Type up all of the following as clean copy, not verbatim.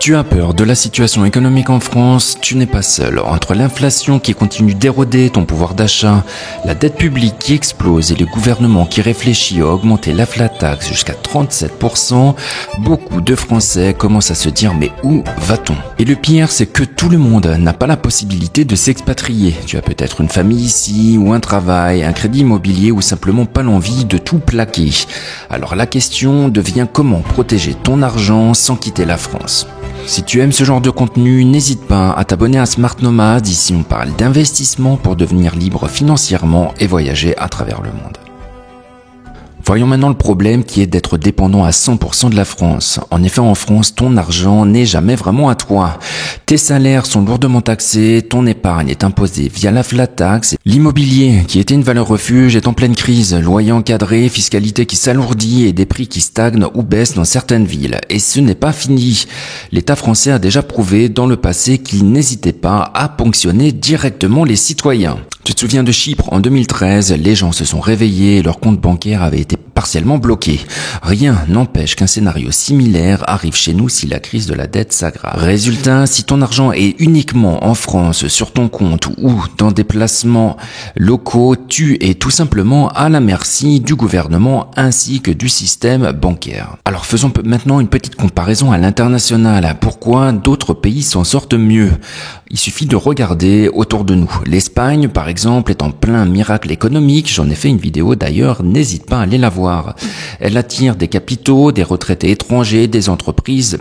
Tu as peur de la situation économique en France, tu n'es pas seul. Entre l'inflation qui continue d'éroder ton pouvoir d'achat, la dette publique qui explose et le gouvernement qui réfléchit à augmenter la flat tax jusqu'à 37%, beaucoup de Français commencent à se dire mais où va-t-on? Et le pire, c'est que tout le monde n'a pas la possibilité de s'expatrier. Tu as peut-être une famille ici, ou un travail, un crédit immobilier ou simplement pas l'envie de tout plaquer. Alors la question devient comment protéger ton argent sans quitter la France. Si tu aimes ce genre de contenu, n'hésite pas à t'abonner à Smart Nomad. Ici on parle d'investissement pour devenir libre financièrement et voyager à travers le monde. Voyons maintenant le problème qui est d'être dépendant à 100% de la France. En effet, en France, ton argent n'est jamais vraiment à toi. Tes salaires sont lourdement taxés, ton épargne est imposée via la flat tax. L'immobilier, qui était une valeur refuge, est en pleine crise. Loyer encadré, fiscalité qui s'alourdit et des prix qui stagnent ou baissent dans certaines villes. Et ce n'est pas fini. L'État français a déjà prouvé dans le passé qu'il n'hésitait pas à ponctionner directement les citoyens. Tu te souviens de Chypre, en 2013, les gens se sont réveillés et leur compte bancaire avait été partiellement bloqué. Rien n'empêche qu'un scénario similaire arrive chez nous si la crise de la dette s'aggrave. Résultat, si ton argent est uniquement en France, sur ton compte ou dans des placements locaux, tu es tout simplement à la merci du gouvernement ainsi que du système bancaire. Alors faisons maintenant une petite comparaison à l'international. Pourquoi d'autres pays s'en sortent mieux? Il suffit de regarder autour de nous. L'Espagne, par exemple, est en plein miracle économique. J'en ai fait une vidéo d'ailleurs, n'hésite pas à aller la voir. Elle attire des capitaux, des retraités étrangers, des entreprises.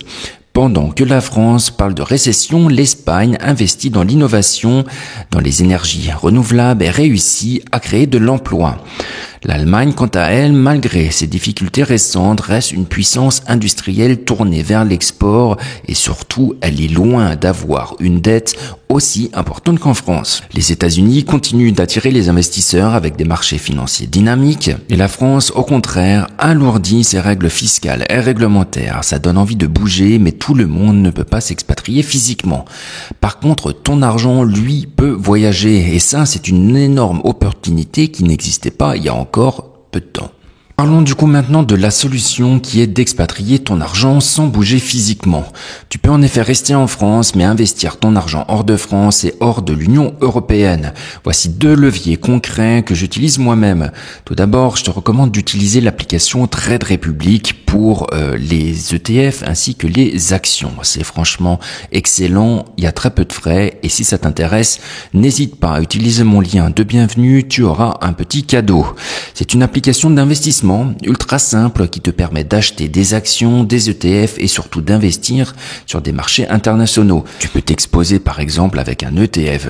Pendant que la France parle de récession, l'Espagne investit dans l'innovation, dans les énergies renouvelables et réussit à créer de l'emploi. L'Allemagne, quant à elle, malgré ses difficultés récentes, reste une puissance industrielle tournée vers l'export et surtout, elle est loin d'avoir une dette aussi importante qu'en France. Les États-Unis continuent d'attirer les investisseurs avec des marchés financiers dynamiques et la France, au contraire, alourdit ses règles fiscales et réglementaires. Ça donne envie de bouger, mais tout le monde ne peut pas s'expatrier physiquement. Par contre, ton argent, lui, peut voyager et ça, c'est une énorme opportunité qui n'existait pas il y a encore peu de temps. Parlons du coup maintenant de la solution qui est d'expatrier ton argent sans bouger physiquement. Tu peux en effet rester en France mais investir ton argent hors de France et hors de l'Union européenne. Voici deux leviers concrets que j'utilise moi-même. Tout d'abord, je te recommande d'utiliser l'application Trade Republic pour les ETF ainsi que les actions. C'est franchement excellent, il y a très peu de frais et si ça t'intéresse, n'hésite pas à utiliser mon lien de bienvenue, tu auras un petit cadeau. C'est une application d'investissement ultra simple qui te permet d'acheter des actions, des ETF et surtout d'investir sur des marchés internationaux. Tu peux t'exposer par exemple avec un ETF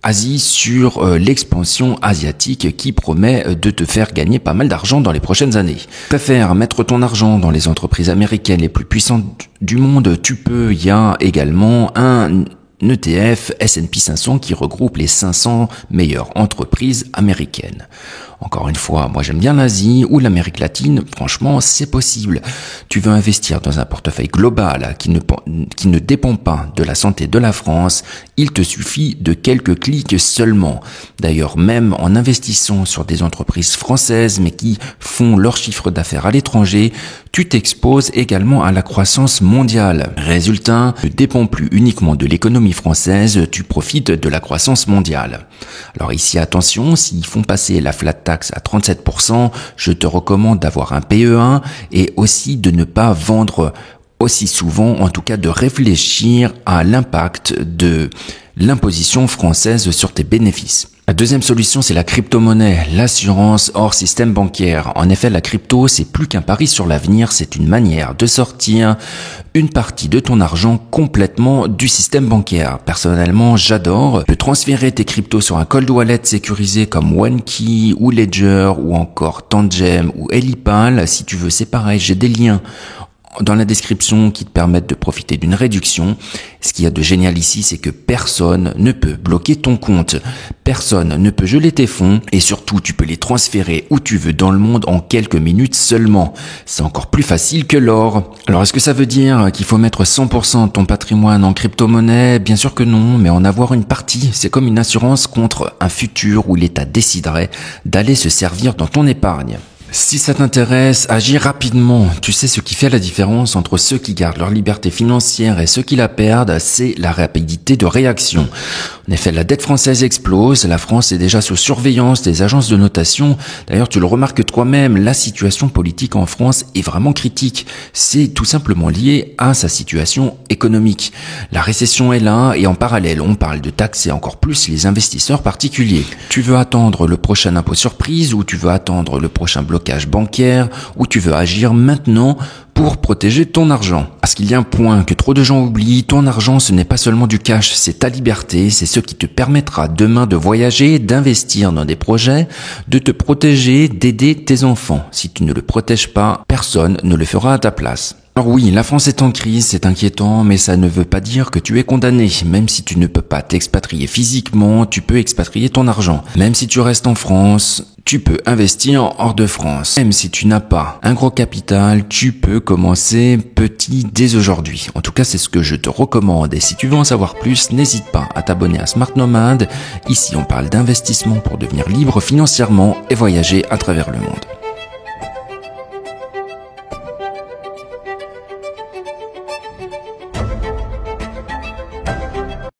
Asie sur l'expansion asiatique qui promet de te faire gagner pas mal d'argent dans les prochaines années. Préfère mettre ton argent dans les entreprises américaines les plus puissantes du monde, tu peux. Il y a également un ETF S&P 500 qui regroupe les 500 meilleures entreprises américaines. Encore une fois, moi j'aime bien l'Asie ou l'Amérique latine, franchement c'est possible. Tu veux investir dans un portefeuille global qui ne dépend pas de la santé de la France, il te suffit de quelques clics seulement. D'ailleurs, même en investissant sur des entreprises françaises mais qui font leur chiffre d'affaires à l'étranger, tu t'exposes également à la croissance mondiale. Résultat, tu ne dépends plus uniquement de l'économie française, tu profites de la croissance mondiale. Alors ici, attention, s'ils font passer la flat tax à 37%, je te recommande d'avoir un PE1 et aussi de ne pas vendre aussi souvent, en tout cas de réfléchir à l'impact de l'imposition française sur tes bénéfices. La deuxième solution, c'est la crypto-monnaie, l'assurance hors système bancaire. En effet, la crypto, c'est plus qu'un pari sur l'avenir, c'est une manière de sortir une partie de ton argent complètement du système bancaire. Personnellement, j'adore. Tu peux transférer tes cryptos sur un cold wallet sécurisé comme OneKey ou Ledger ou encore Tangem ou Elipal. Si tu veux, c'est pareil, j'ai des liens dans la description qui te permettent de profiter d'une réduction. Ce qu'il y a de génial ici, c'est que personne ne peut bloquer ton compte. Personne ne peut geler tes fonds et surtout, tu peux les transférer où tu veux dans le monde en quelques minutes seulement. C'est encore plus facile que l'or. Alors, est-ce que ça veut dire qu'il faut mettre 100% de ton patrimoine en crypto-monnaie? Bien sûr que non, mais en avoir une partie, c'est comme une assurance contre un futur où l'État déciderait d'aller se servir dans ton épargne. Si ça t'intéresse, agis rapidement. Tu sais, ce qui fait la différence entre ceux qui gardent leur liberté financière et ceux qui la perdent, c'est la rapidité de réaction. En effet, la dette française explose, la France est déjà sous surveillance des agences de notation. D'ailleurs, tu le remarques toi-même, la situation politique en France est vraiment critique. C'est tout simplement lié à sa situation économique. La récession est là et en parallèle, on parle de taxer encore plus les investisseurs particuliers. Tu veux attendre le prochain impôt surprise ou tu veux attendre le prochain blocage bancaire ou tu veux agir maintenant pour protéger ton argent. Parce qu'il y a un point que trop de gens oublient, ton argent ce n'est pas seulement du cash, c'est ta liberté, c'est ce qui te permettra demain de voyager, d'investir dans des projets, de te protéger, d'aider tes enfants. Si tu ne le protèges pas, personne ne le fera à ta place. Alors oui, la France est en crise, c'est inquiétant, mais ça ne veut pas dire que tu es condamné. Même si tu ne peux pas t'expatrier physiquement, tu peux expatrier ton argent. Même si tu restes en France, tu peux investir hors de France. Même si tu n'as pas un gros capital, tu peux commencer petit dès aujourd'hui. En tout cas, c'est ce que je te recommande. Et si tu veux en savoir plus, n'hésite pas à t'abonner à Smart Nomad. Ici, on parle d'investissement pour devenir libre financièrement et voyager à travers le monde.